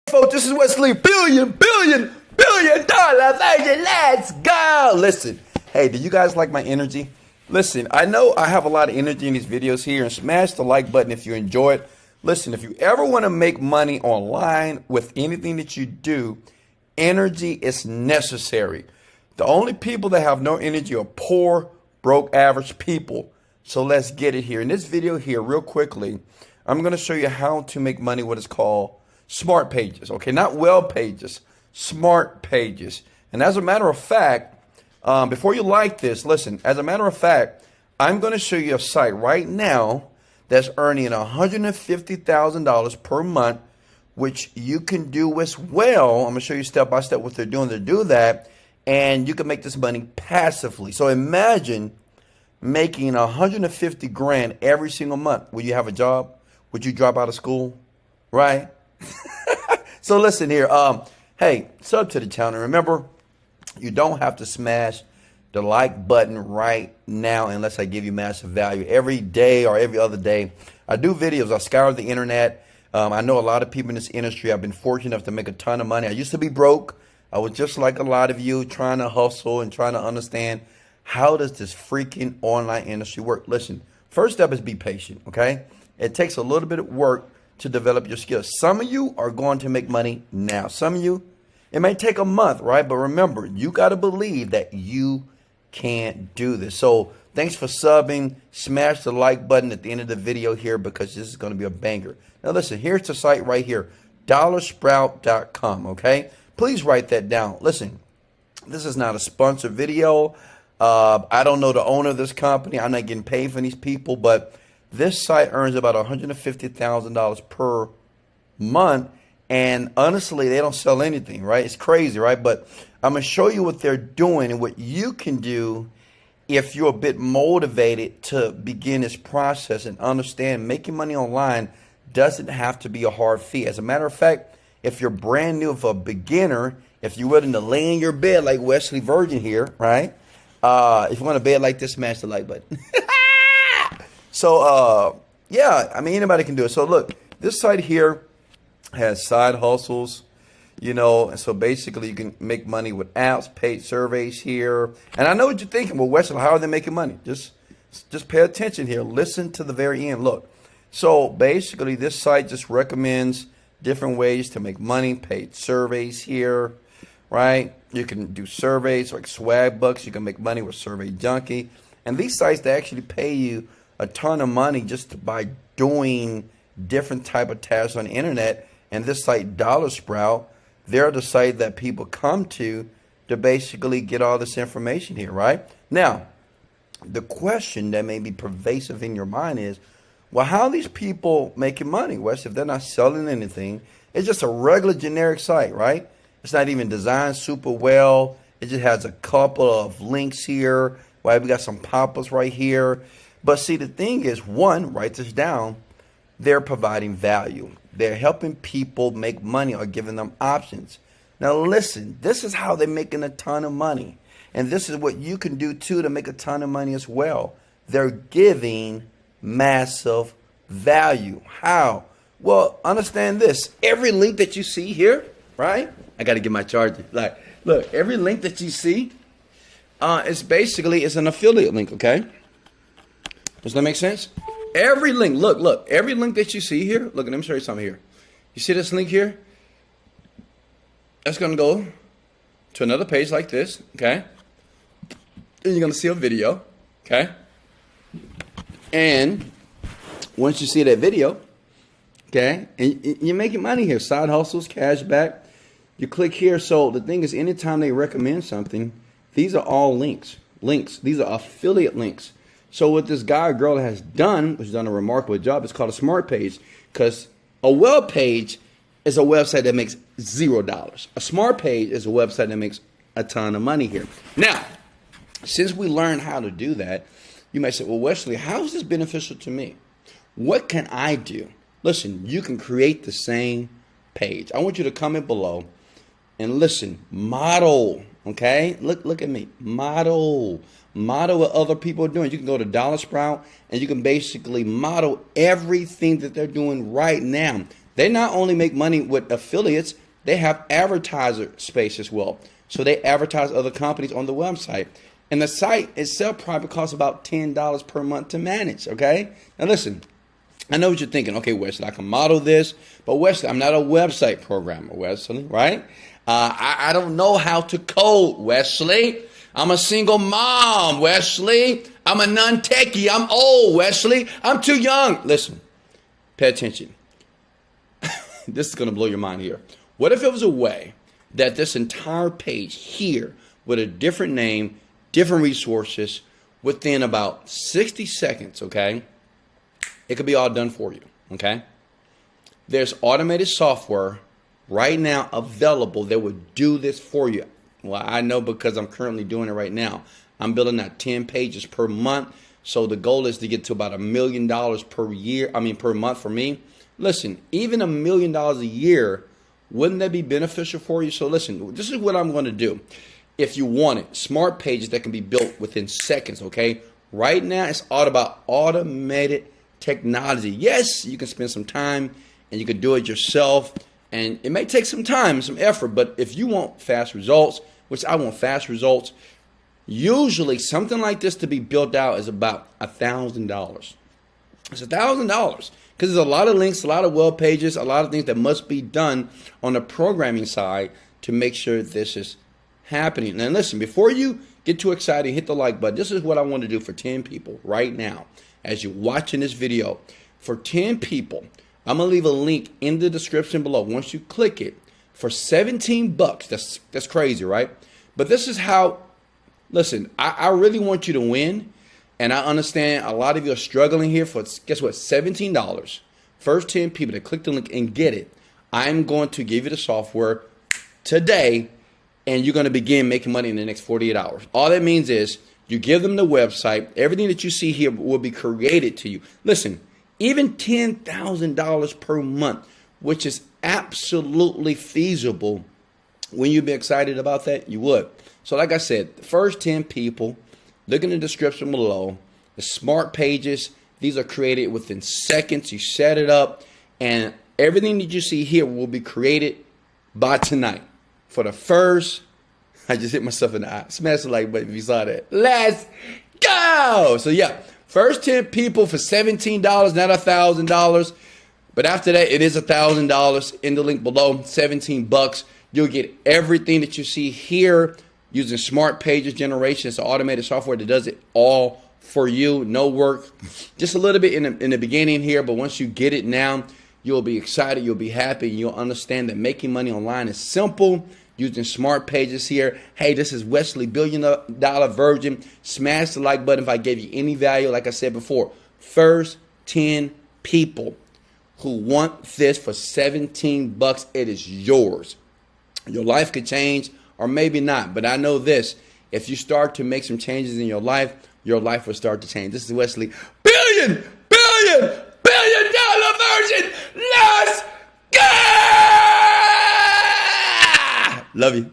Folks, this is Wesley billion dollar Virgin. Let's go. Listen, hey, do you guys like my energy? Listen, I know I have a lot of energy in these videos here, and smash the like button if you enjoy it. Listen, if you ever want to make money online with anything that you do, energy is necessary. The only people that have no energy are poor, broke, average people. So let's get it here. In this video here, real quickly, I'm going to show you how to make money what is called smart pages. Okay, not web pages, smart pages. And as a matter of fact, before you like this, listen, as a matter of fact, I'm going to show you a site right now that's earning $150,000 per month, which you can do as well. I'm going to show you step by step what they're doing to do that. And you can make this money passively. So imagine making 150 grand every single month. Would you have a job? Would you drop out of school? Right? So listen here. Hey, sub to the channel. Remember, you don't have to smash the like button right now unless I give you massive value. Every day or every other day, I do videos. I scour the internet. I know a lot of people in this industry. I've been fortunate enough to make a ton of money. I used to be broke. I was just like a lot of you, trying to hustle and trying to understand how does this freaking online industry work. Listen, first step is be patient, okay? It takes a little bit of work to develop your skills. Some of you are going to make money now. Some of you, it may take a month, right? But remember, you got to believe that you can do this. So thanks for subbing. Smash the like button at the end of the video here because this is going to be a banger. Now listen, here's the site right here, dollarsprout.com, okay? Please write that down. Listen, this is not a sponsored video. I don't know the owner of this company. I'm not getting paid for these people, but this site earns about $150,000 per month. And honestly, they don't sell anything, right? It's crazy, right? But I'm going to show you what they're doing and what you can do if you're a bit motivated to begin this process and understand making money online doesn't have to be a hard fee. As a matter of fact, if you're brand new, if a beginner, if you're willing to lay in your bed like Wesley Virgin here, right? If you want a bed like this, smash the like button. So, yeah, I mean, anybody can do it. So, look, this site here has side hustles, you know, and so basically you can make money with apps, paid surveys here. And I know what you're thinking. Well, Wesley, how are they making money? Just pay attention here. Listen to the very end. Look, so basically this site just recommends different ways to make money, paid surveys here, right? You can do surveys like Swag Bucks. You can make money with Survey Junkie. And these sites, they actually pay you a ton of money just by doing different type of tasks on the internet. And this site, Dollar Sprout, they're the site that people come to basically get all this information here, right? Now, the question that may be pervasive in your mind is, well, how are these people making money, Wes, if they're not selling anything? It's just a regular generic site, right? It's not even designed super well. It just has a couple of links here, right? We got some pop-ups right here. But see, the thing is, one, write this down, they're providing value. They're helping people make money or giving them options. Now listen, this is how they're making a ton of money. And this is what you can do too to make a ton of money as well. They're giving massive value. How? Well, understand this. Every link that you see here, right? I got to get my charger. Like, look, every link that you see is basically it's an affiliate link, okay? Does that make sense? Every link, look, every link that you see here, look, let me show you something here. You see this link here? That's going to go to another page like this, okay? Then you're going to see a video, okay? And once you see that video, okay, and you're making money here, side hustles, cash back, you click here. So the thing is, anytime they recommend something, these are all links. These are affiliate links. So what this guy or girl has done, which has done a remarkable job, it's called a smart page, because a web page is a website that makes $0. A smart page is a website that makes a ton of money here. Now, since we learned how to do that, you might say, well, Wesley, how is this beneficial to me? What can I do? Listen, you can create the same page. I want you to comment below and listen, model, okay? Look at me, model what other people are doing. You can go to Dollar Sprout and you can basically model everything that they're doing right now. They not only make money with affiliates, they have advertiser space as well. So they advertise other companies on the website. And the site itself probably costs about $10 per month to manage, okay? Now listen, I know what you're thinking. Okay, Wesley, I can model this, but Wesley, I'm not a website programmer, Wesley, right? I don't know how to code, Wesley. I'm a single mom, Wesley. I'm a non-techie. I'm old, Wesley. I'm too young. Listen, pay attention. This is going to blow your mind here. What if it was a way that this entire page here with a different name, different resources, within about 60 seconds, okay, it could be all done for you, okay? There's automated software right now available that would do this for you. Well, I know because I'm currently doing it right now. I'm building out 10 pages per month. So the goal is to get to about $1 million per month for me. Listen, even $1 million a year, wouldn't that be beneficial for you? So listen, this is what I'm going to do. If you want it, smart pages that can be built within seconds, okay? Right now, it's all about automated technology. Yes, you can spend some time and you can do it yourself. And it may take some time, some effort, but if you want fast results, which I want fast results, usually something like this to be built out is about $1,000. It's $1,000 because there's a lot of links, a lot of web pages, a lot of things that must be done on the programming side to make sure this is happening. Now listen, before you get too excited, hit the like button. This is what I want to do for 10 people right now. As you're watching this video, for 10 people, I'm going to leave a link in the description below. Once you click it, for 17 bucks, that's crazy, right? But this is how, listen, I really want you to win. And I understand a lot of you are struggling here for, guess what, $17. First 10 people that click the link and get it, I'm going to give you the software today, and you're going to begin making money in the next 48 hours. All that means is you give them the website. Everything that you see here will be created to you. Listen, even $10,000 per month, which is absolutely feasible. When you'd be excited about that, you would. So like I said, the first 10 people, look in the description below. The smart pages, these are created within seconds. You set it up, and everything that you see here will be created by tonight. For the first, I just hit myself in the eye. Smash the like button if you saw that. Let's go. So yeah, first 10 people for $17, not $1,000. But after that, it is $1,000 in the link below, 17 bucks. You'll get everything that you see here using smart pages generation. It's automated software that does it all for you. No work, just a little bit in the beginning here. But once you get it now, you'll be excited. You'll be happy. You'll understand that making money online is simple using smart pages here. Hey, this is Wesley $1 billion Virgin. Smash the like button if I gave you any value. Like I said before, first 10 people who want this for 17 bucks, it is yours. Your life could change or maybe not, but I know this. If you start to make some changes in your life will start to change. This is Wesley, billion dollar virgin. Let's go! Love you.